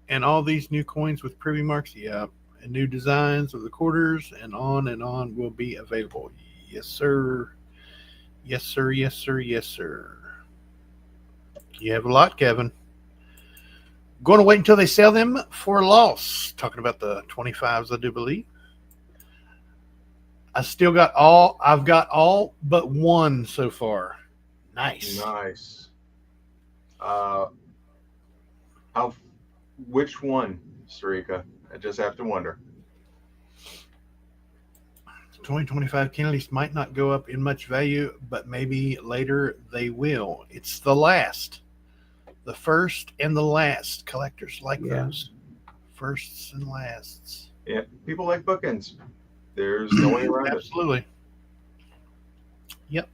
and all these new coins with privy marks. Yep, and new designs of the quarters and on will be available. Yes, sir. Yes, sir. Yes, sir. Yes, sir. You have a lot, Kevin. Going to wait until they sell them for a loss. Talking about the 25s, I do believe. I've got all but one so far. Nice. Nice. Uh, how? Which one, Sarika? I just have to wonder. 2025 Kennedys might not go up in much value, but maybe later they will. It's the last The first and the last. Collectors like Yeah. those. Firsts and lasts. Yeah, people like bookends. There's no way around it. Absolutely. Yep.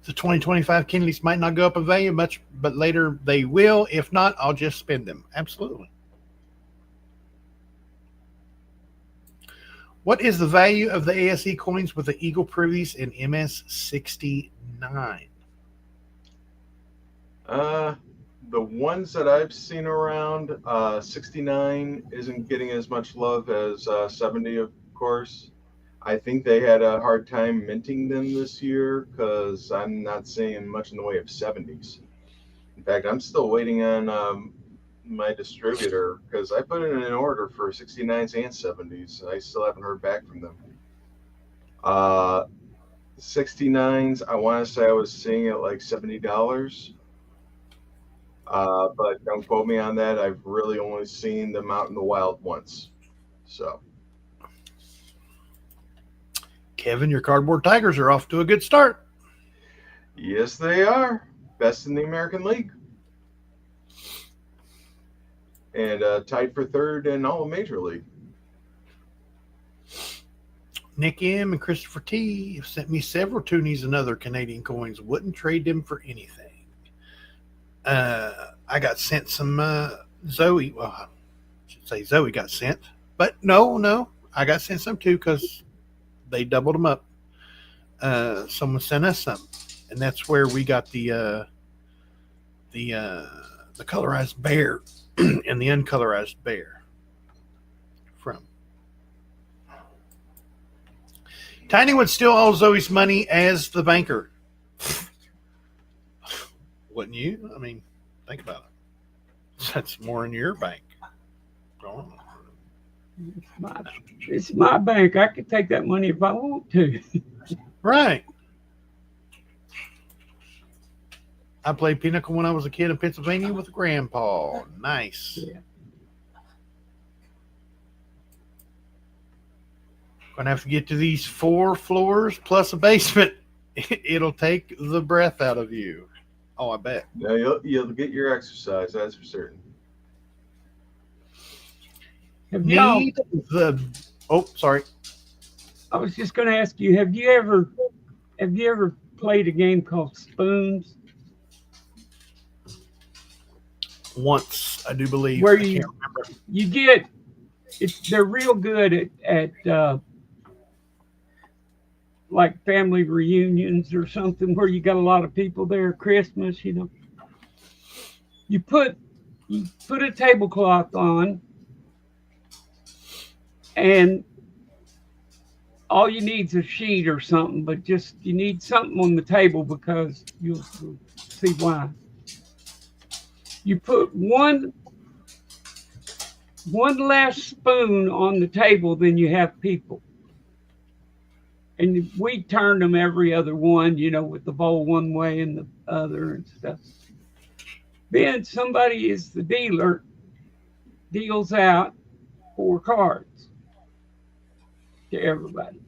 The 2025 Kennedys might not go up in value much, but later they will. If not, I'll just spend them. Absolutely. What is the value of the ASE coins with the Eagle privies in MS 69? The ones that I've seen around, 69 isn't getting as much love as 70, of course. I think they had a hard time minting them this year because I'm not seeing much in the way of 70s. In fact, I'm still waiting on my distributor because I put in an order for 69s and 70s. I still haven't heard back from them. 69s, I want to say I was seeing it like $70. But don't quote me on that. I've really only seen them out in the wild once. So, Kevin, your cardboard Tigers are off to a good start. yes, they are. Best in the American League. And tied for third in all of Major League. Nick M. and Christopher T. have sent me several toonies and other Canadian coins. Wouldn't trade them for anything. I got sent some Zoe. Well, I should say Zoe got sent. But no. I got sent some too because they doubled them up. Someone sent us some. And that's where we got the colorized bear and the uncolorized bear from. Tiny would steal all Zoe's money as the banker. Wouldn't you? I mean, think about it. That's more in your bank. Oh. It's my bank. I can take that money if I want to. Right. I played Pinochle when I was a kid in Pennsylvania with Grandpa. Nice. Yeah. Gonna have to get to these 4 floors plus a basement. It'll take the breath out of you. Oh, I bet. Now you'll get your exercise, that's for certain. Have y'all, Need the. Oh, sorry. I was just going to ask you, have you ever played a game called Spoons? Once, I do believe. Where I you- can't remember. You get they're real good at like family reunions or something where you got a lot of people there, Christmas, you know. You put a tablecloth on, and all you need is a sheet or something, but just you need something on the table because you'll see why. You put one less spoon on the table, then you have people. And we turned them every other one, you know, with the bowl one way and the other and stuff. Then somebody is the dealer, deals out 4 cards to everybody.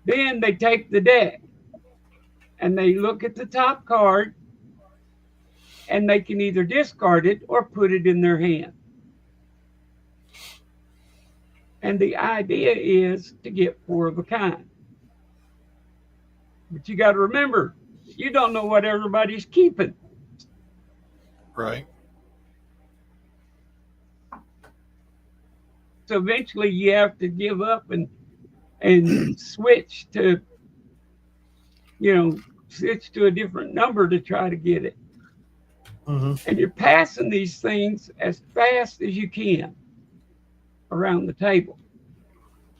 Then they take the deck and they look at the top card and they can either discard it or put it in their hand. And the idea is to get 4 of a kind. But you got to remember, you don't know what everybody's keeping. Right. So eventually you have to give up and switch to, you know, switch to a different number to try to get it. Mm-hmm. And you're passing these things as fast as you can around the table.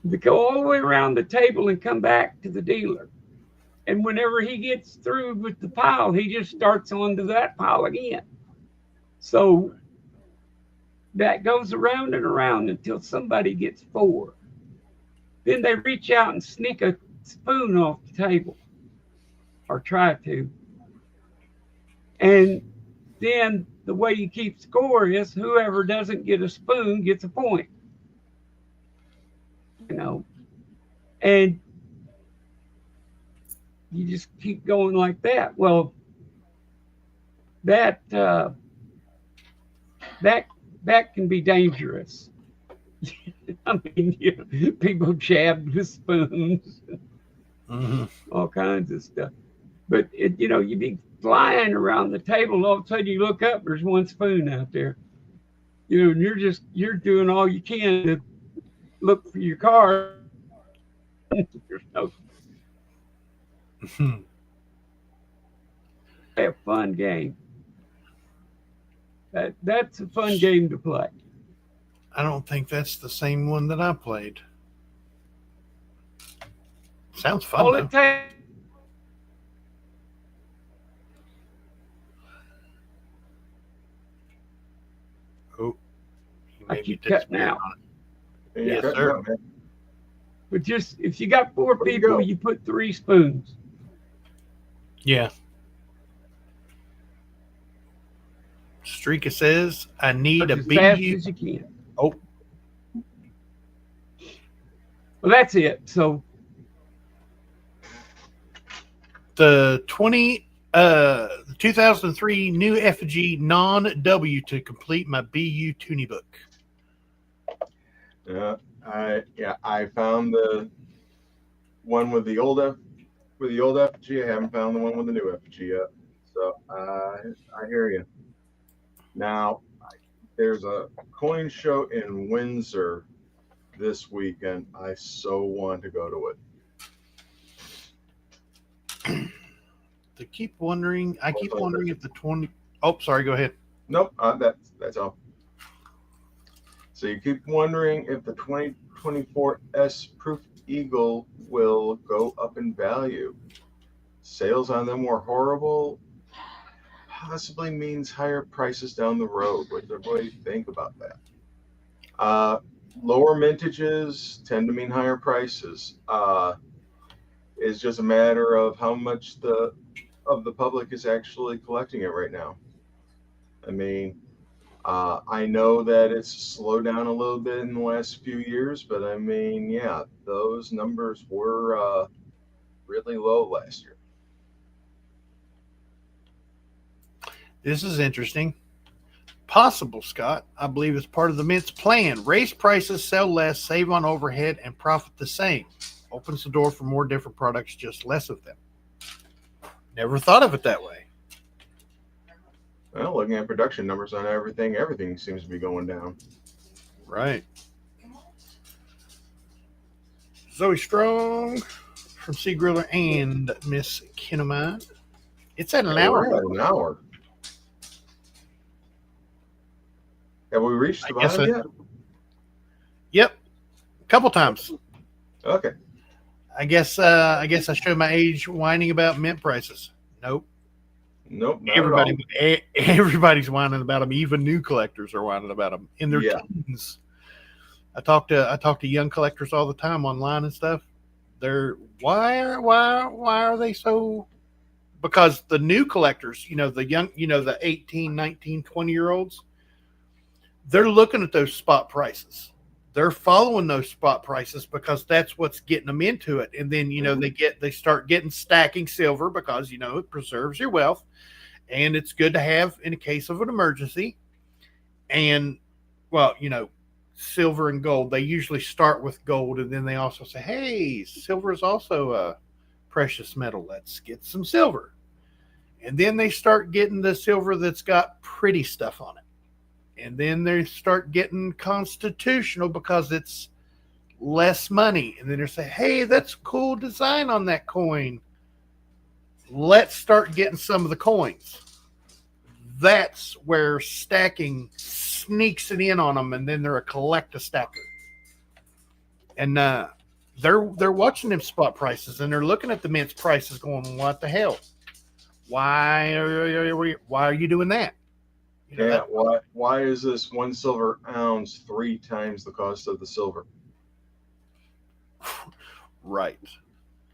They go all the way around the table and come back to the dealer. And whenever he gets through with the pile, he just starts onto that pile again. So that goes around and around until somebody gets 4. Then they reach out and sneak a spoon off the table, or try to. And then the way you keep score is whoever doesn't get a spoon gets a point. You know, and you just keep going like that. Well, that that that can be dangerous. I mean, people jabbed with spoons, Mm-hmm. all kinds of stuff. But you'd be flying around the table, and all of a sudden you look up, there's one spoon out there. And you're doing all you can to look for your card. There's no a fun game. That's a fun game to play. I don't think that's the same one that I played. Sounds fun All though. it takes. Oh, you I made me keep cutting disappear out. on it. And Yes, you're cutting sir. out, man. But just if you got four Where'd you people, go? you put 3 spoons. Yeah. Streaka says, I need a As fast BU. as you can. Oh, Well, that's it. So the 2003 new effigy non-W to complete my BU Toonie book. I found the one with the old effigy. I haven't found the one with the new effigy yet. So I hear you. Now there's a coin show in Windsor this weekend. I so want to go to it. I keep wondering if the 20. Oh, sorry. Go ahead. Nope, that's all. So you keep wondering if the 2024 S Proof Eagle will go up in value. Sales on them were horrible. Possibly means higher prices down the road. What do you think about that? Lower mintages tend to mean higher prices. It's just a matter of how much of the public is actually collecting it right now. I mean, I know that it's slowed down a little bit in the last few years, but I mean, yeah, those numbers were really low last year. This is interesting. Possible, Scott. I believe it's part of the Mint's plan. Raise prices, sell less, save on overhead, and profit the same. Opens the door for more different products, just less of them. Never thought of it that way. Well, looking at production numbers on everything seems to be going down. Right. Zoe Strong from Sea Griller and Miss Kinemine. It's at an hour. We're at an hour. Have we reached the I guess bottom yet? Yep. A couple times. Okay. I guess I showed my age whining about mint prices. Nope. Nope. Not at all. Everybody's whining about them. Even new collectors are whining about them in their teens. I talk to young collectors all the time online and stuff. They're why are they so? Because the new collectors, the young, the 18, 19, 20-year-olds, they're looking at those spot prices. They're following those spot prices because that's what's getting them into it. And then, they start getting stacking silver because, it preserves your wealth and it's good to have in a case of an emergency. And, well, silver and gold, they usually start with gold. And then they also say, hey, silver is also a precious metal. Let's get some silver. And then they start getting the silver that's got pretty stuff on it. And then they start getting constitutional because it's less money. And then they say, hey, that's a cool design on that coin. Let's start getting some of the coins. That's where stacking sneaks it in on them, and then they're a collector stacker. And they're watching them spot prices, and they're looking at the Mint's prices going, what the hell? Why are you doing that? Why is this 1 silver ounce 3 times the cost of the silver? Right.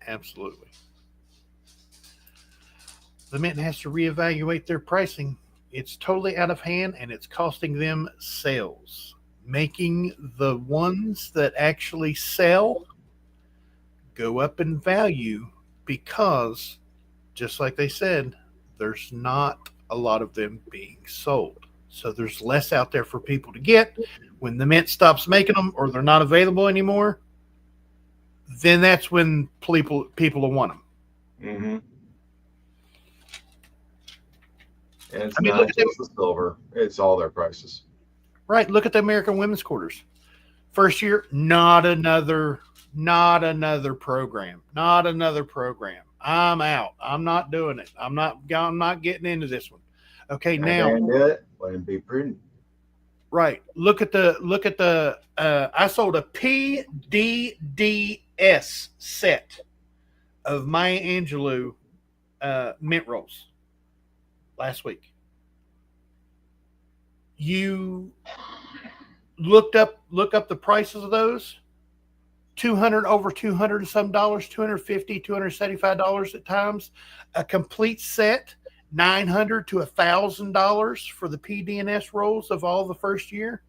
Absolutely. The Mint has to reevaluate their pricing. It's totally out of hand and it's costing them sales, making the ones that actually sell go up in value because, just like they said, there's not a lot of them being sold. So there's less out there for people to get. When the mint stops making them or they're not available anymore, then that's when people will want them. Mm-hmm. And it's I mean, not look at them. just the silver; it's all their prices. Right. Look at the American women's quarters. First year, not another program. Not another program. I'm out. I'm not doing it. I'm not getting into this one. Okay, Not now, gonna do it. Let him be prudent. right. Look at the I sold a PDDS set of Maya Angelou mint rolls last week. You look up the prices of those. 200 over 200 and some dollars, 250, $275 at times. A complete set, $900 to $1,000 for the PDNS rolls of all the first year.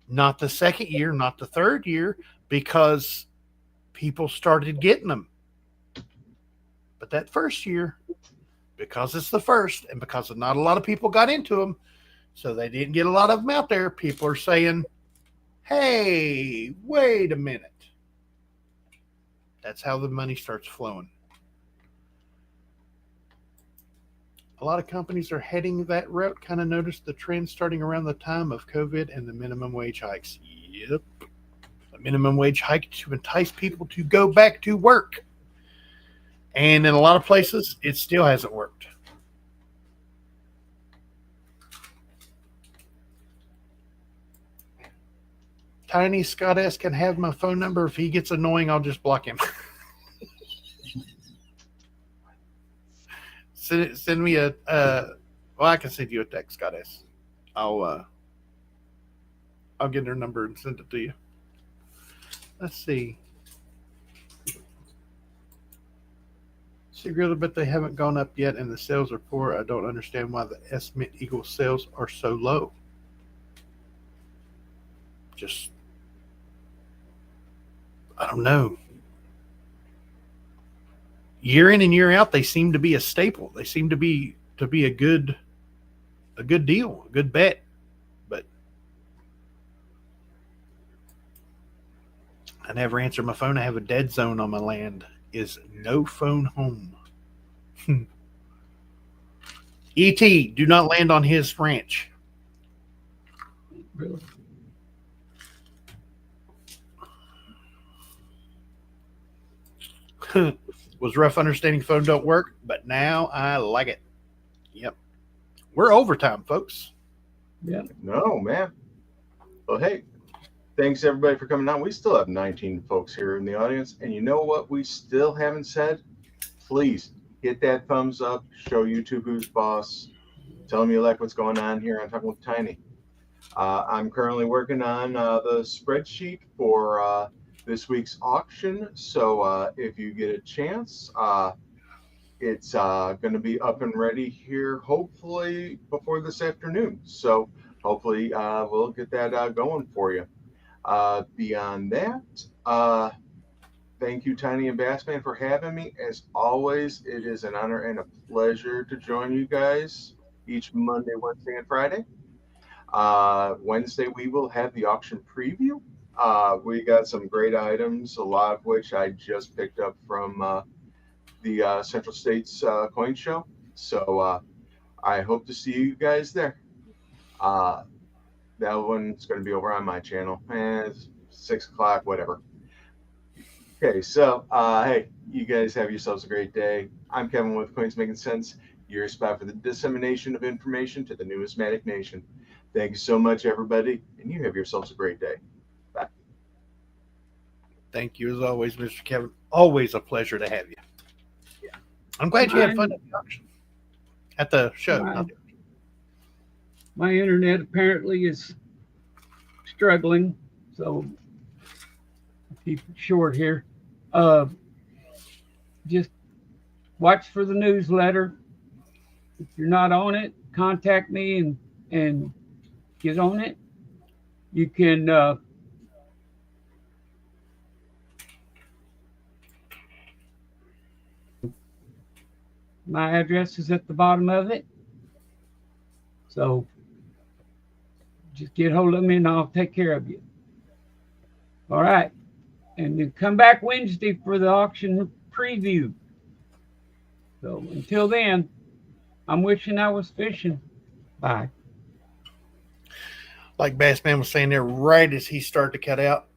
Not the second year, not the third year, because people started getting them. But that first year, because it's the first and because not a lot of people got into them, so they didn't get a lot of them out there, people are saying, hey, wait a minute. That's how the money starts flowing. A lot of companies are heading that route. Kind of noticed the trend starting around the time of COVID and the minimum wage hikes. Yep. The minimum wage hike to entice people to go back to work. And in a lot of places, it still hasn't worked. Tiny Scott S can have my phone number. If he gets annoying, I'll just block him. Send me a well, I can send you a text, Scott S. I'll get her number and send it to you. Let's see. Really, but they haven't gone up yet, and the sales are poor. I don't understand why the S Mint Eagle sales are so low. Just, I don't know. Year in and year out, they seem to be a staple. They seem to be a good deal, a good bet. But I never answer my phone. I have a dead zone on my land. Is no phone home. E.T., do not land on his ranch. Really? Was rough understanding phone don't work, but now I like it. Yep. We're overtime, folks. Yeah. No, man. Well, hey, thanks everybody for coming on. We still have 19 folks here in the audience. And you know what we still haven't said? Please hit that thumbs up, show YouTube who's boss, tell them you like what's going on here on Talking with Tiny. I'm currently working on the spreadsheet for this week's auction. So if you get a chance, it's going to be up and ready here hopefully before this afternoon. So hopefully we'll get that going for you. Beyond that, thank you, Tiny and Bassman, for having me. As always, it is an honor and a pleasure to join you guys each Monday, Wednesday, and Friday. Wednesday, we will have the auction preview. We got some great items, a lot of which I just picked up from the Central States Coin Show. So I hope to see you guys there. That one's going to be over on my channel. It's 6 o'clock, whatever. Okay, so hey, you guys have yourselves a great day. I'm Kevin with Coins Making Sense, your spot for the dissemination of information to the numismatic nation. Thank you so much, everybody, and you have yourselves a great day. Bye. Thank you as always, Mr. Kevin. Always a pleasure to have you. Yeah. I'm glad you had fun at the auction. At the show. My internet apparently is struggling, so I'll keep it short here. Just watch for the newsletter. If you're not on it, contact me and get on it. You can my address is at the bottom of it. So just get hold of me and I'll take care of you. All right. And then come back Wednesday for the auction preview. So until then, I'm wishing I was fishing. Bye. Like Bassman was saying there, right as he started to cut out,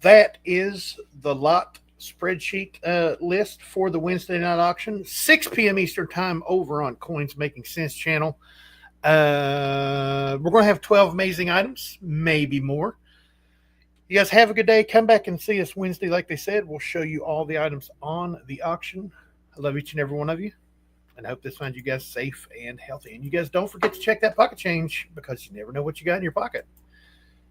that is the lot spreadsheet list for the Wednesday night auction, 6 p.m. Eastern time over on Coins Making Sense channel. We're going to have 12 amazing items, maybe more. You guys have a good day. Come back and see us Wednesday, like they said. We'll show you all the items on the auction. I love each and every one of you, and I hope this finds you guys safe and healthy. And you guys don't forget to check that pocket change because you never know what you got in your pocket.